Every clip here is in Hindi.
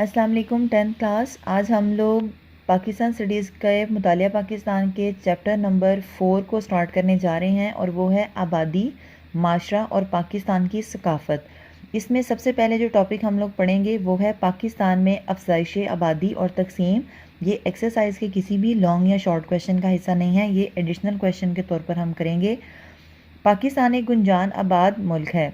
अस्सलाम वालेकुम 10th क्लास। आज हम लोग पाकिस्तान स्टडीज़ के मुतालिया पाकिस्तान के चैप्टर नंबर 4 को स्टार्ट करने जा रहे हैं और वो है आबादी, माशरा और पाकिस्तान की सकाफ़त। इसमें सबसे पहले जो टॉपिक हम लोग पढ़ेंगे वो है पाकिस्तान में अफज़ाइश आबादी और तकसीम। ये एक्सरसाइज के किसी भी लॉन्ग या शॉर्ट क्वेश्चन का हिस्सा नहीं है, ये एडिशनल क्वेश्चन के तौर पर हम करेंगे। पाकिस्तान एक गुंजान आबाद मुल्क है।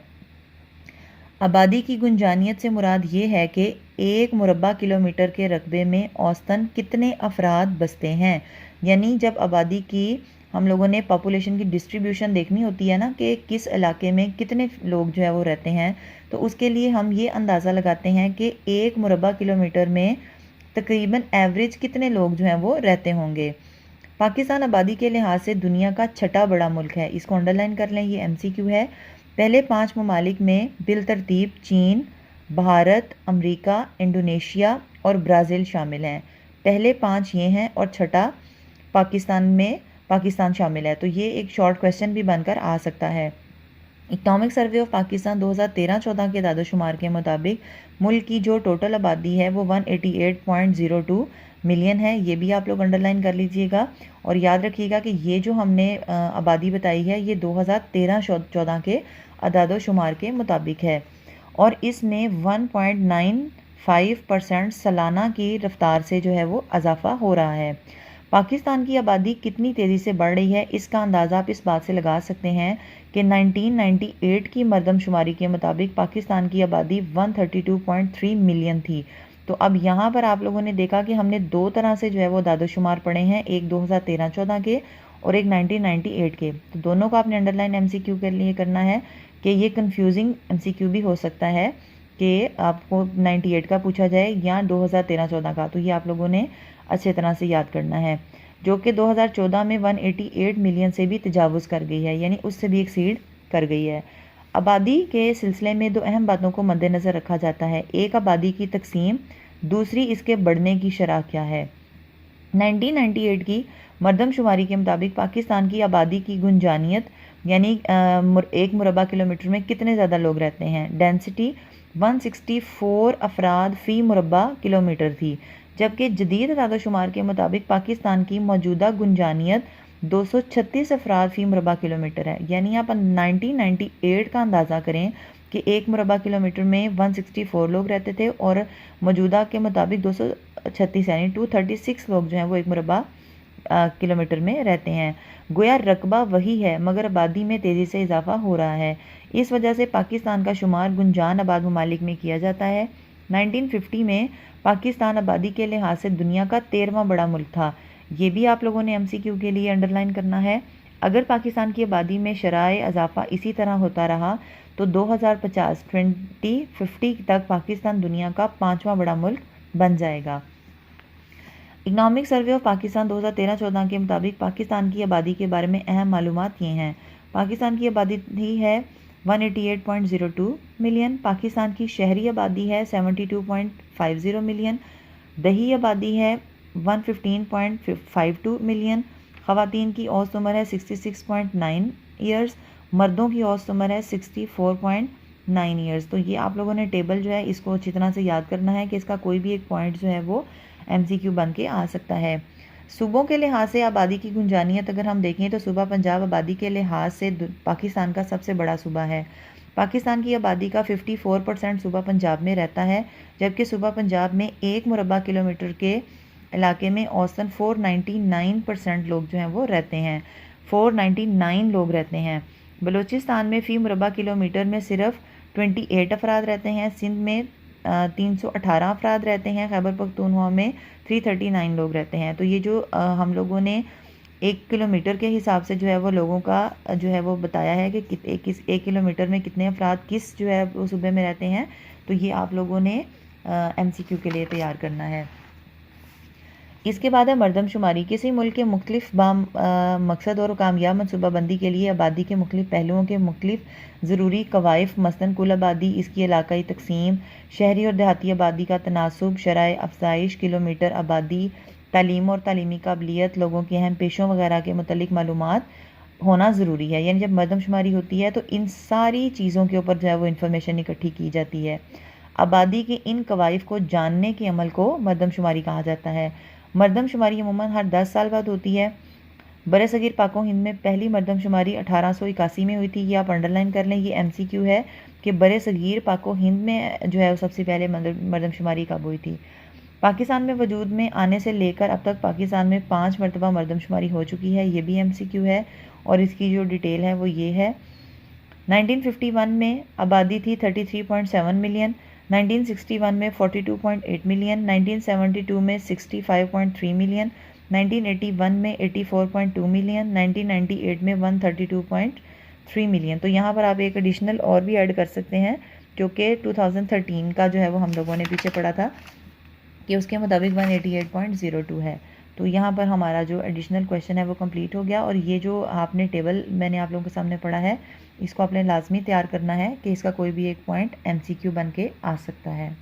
आबादी की गुंजानियत से मुराद ये है कि 1 मुरबा किलोमीटर के रकबे में औसतन कितने अफराद बसते हैं। यानी जब आबादी की हम लोगों ने पॉपुलेशन की डिस्ट्रीब्यूशन देखनी होती है ना कि किस इलाके में कितने लोग जो है वो रहते हैं, तो उसके लिए हम ये अंदाज़ा लगाते हैं कि 1 मुरबा किलोमीटर में तकरीबन एवरेज कितने लोग जो हैं वो रहते होंगे। पाकिस्तान आबादी के लिहाज से दुनिया का छठा बड़ा मुल्क है। इसको अंडरलाइन कर लें, ये MCQ है। पहले 5 ममालिक में बिलतरतीब चीन, भारत, अमेरिका, इंडोनेशिया और ब्राज़ील शामिल हैं। पहले 5 ये हैं और छठा पाकिस्तान शामिल है। तो ये एक शॉर्ट क्वेश्चन भी बनकर आ सकता है। इकनॉमिक सर्वे ऑफ पाकिस्तान 2013-14 के दादोशुमार के मुताबिक मुल्क की जो टोटल आबादी है वो 188.02 मिलियन है। ये भी आप लोग अंडरलाइन कर लीजिएगा और याद रखिएगा कि ये जो हमने आबादी बताई है ये 2013-14 के अदादोशुमार के मुताबिक है और इसमें 1.95% सालाना की रफ्तार से जो है वो इजाफा हो रहा है। पाकिस्तान की आबादी कितनी तेज़ी से बढ़ रही है, इसका अंदाज़ा आप इस बात से लगा सकते हैं कि 1998 की मरदमशुमारी के मुताबिक पाकिस्तान की आबादी 132.3 मिलियन थी। तो अब यहाँ पर आप लोगों ने देखा कि हमने दो तरह से जो है वो दादोशुमार पढ़े हैं, एक 2013-14 के और एक 1998 के। तो दोनों का आपने अंडरलाइन MCQ के लिए करना है कि ये कंफ्यूजिंग MCQ भी हो सकता है कि आपको 98 का पूछा जाए या 2013-14 का। तो ये आप लोगों ने अच्छे तरह से याद करना है, जो कि 2014 में 188 मिलियन से भी तजावुज़ कर गई है, यानी उससे भी एक्सीड कर गई है। आबादी के सिलसिले में दो अहम बातों को मद्देनज़र रखा जाता है, एक आबादी की तकसीम, दूसरी इसके बढ़ने की शरह क्या है। 1998 की मरदमशुमारी के मुताबिक पाकिस्तान की आबादी की गुंजानियत यानी 1 मुरबा किलोमीटर में कितने ज़्यादा लोग रहते हैं, डेंसिटी 164 अफराद फ़ी मुरबा किलोमीटर थी, जबकि जदीद दादोशुमार के मुताबिक पाकिस्तान की मौजूदा गुंजानियत 236 अफराद फ़ी मुरबा किलोमीटर है। यानी आप 1998 का अंदाज़ा करें कि 1 मुरबा किलोमीटर में 164 लोग रहते थे और मौजूदा के मुताबिक 236 यानी 236 लोग जो हैं वो 1 मुरबा किलोमीटर में रहते हैं। गोया रकबा वही है मगर आबादी में तेज़ी से इजाफा हो रहा है। इस वजह से पाकिस्तान का शुमार गुंजान आबाद ममालिक में किया जाता है। 1950 में पाकिस्तान आबादी के लिहाज से दुनिया का 13वां बड़ा मुल्क था। ये भी आप लोगों ने MCQ के लिए अंडरलाइन करना है। अगर पाकिस्तान की आबादी में शराय इजाफा इसी तरह होता रहा तो 2050 तक पाकिस्तान दुनिया का 5वां बड़ा मुल्क बन जाएगा। इकनॉमिक सर्वे ऑफ पाकिस्तान 2013-14 के मुताबिक पाकिस्तान की आबादी के बारे में अहम मालूमात ये हैं। पाकिस्तान की आबादी है 188.02 मिलियन। पाकिस्तान की शहरी आबादी है 72.50 मिलियन। दही आबादी है 115.52 मिलियन। ख़वातीन की औसत उम्र है 66.9 ईयर्स। मर्दों की औसत उम्र है 64.9 ईयर्स। तो ये आप लोगों ने टेबल जो है इसको अच्छी तरह से याद करना है कि इसका कोई भी एक पॉइंट जो है वो MCQ बन के आ सकता है। सूबों के लिहाज से आबादी की गुंजानियत अगर हम देखें तो सूबा पंजाब आबादी के लिहाज से पाकिस्तान का सबसे बड़ा सूबा है। पाकिस्तान की आबादी का 54% सूबा पंजाब में रहता है, जबकि सूबा पंजाब में 1 मुरबा किलोमीटर के इलाके में औसतन 499% लोग जो हैं वो रहते हैं। 499 लोग रहते हैं। बलूचिस्तान में फ़ी मुरबा किलोमीटर में सिर्फ 28 अफराद रहते हैं। सिंध में 318 अफराद रहते हैं। खैबर पख्तूनख्वा में 339 लोग रहते हैं। तो ये जो हम लोगों ने 1 किलोमीटर के हिसाब से जो है वो लोगों का जो है वो बताया है कि 1 किलोमीटर में कितने अफराद किस जो है वो सूबे में रहते हैं। तो ये आप लोगों ने MCQ के लिए तैयार करना है। इसके बाद है मरदमशुमारी। किसी मुल्क के मुख्तलिफ मकसद और कामयाब मनसूबाबंदी के लिए आबादी के मुख्तलिफ पहलुओं के मुख्तलिफ ज़रूरी कवायफ मसलन कुल आबादी, इसकी इलाकाई तकसीम, शहरी और देहाती आबादी का तनासुब, शराय अफजाइश, किलोमीटर आबादी, तालीम और तालीमी काबिलियत, लोगों के अहम पेशों वगैरह के मुतल्लिक मालूमात होना ज़रूरी है। यानी जब मरदमशुमारी होती है तो इन सारी चीज़ों के ऊपर जो है वो इन्फॉर्मेशन इकट्ठी की जाती है। आबादी के इन कवाइफ को जानने के अमल को मरदमशुमारी कहा जाता है। मरदमशुमारी अमूमन हर 10 साल बाद होती है। बरसगीर पाको हिंद में पहली मरदमशुमारी 1881 में हुई थी। ये आप अंडरलाइन कर लें, ये MCQ है कि बरसगीर पाको हिंद में जो है वो सबसे पहले मरदमशुमारी कब हुई थी। पाकिस्तान में वजूद में आने से लेकर अब तक पाकिस्तान में 5 मरतबा मरदमशुमारी हो चुकी है। ये भी MCQ है और इसकी जो डिटेल है वो ये है। 1951 में आबादी थी 33.7 मिलियन, 1961 में 42.8 मिलियन, 1972 में 65.3 मिलियन, 1981 में 84.2 मिलियन, 1998 में 132.3 मिलियन। तो यहाँ पर आप एक एडिशनल और भी ऐड कर सकते हैं क्योंकि 2013 का जो है वो हम लोगों ने पीछे पढ़ा था कि उसके मुताबिक 188.02 है। तो यहाँ पर हमारा जो एडिशनल क्वेश्चन है वो कंप्लीट हो गया। और ये जो आपने टेबल मैंने आप लोगों के सामने पढ़ा है, इसको आपने लाजमी तैयार करना है कि इसका कोई भी एक पॉइंट MCQ बन के आ सकता है।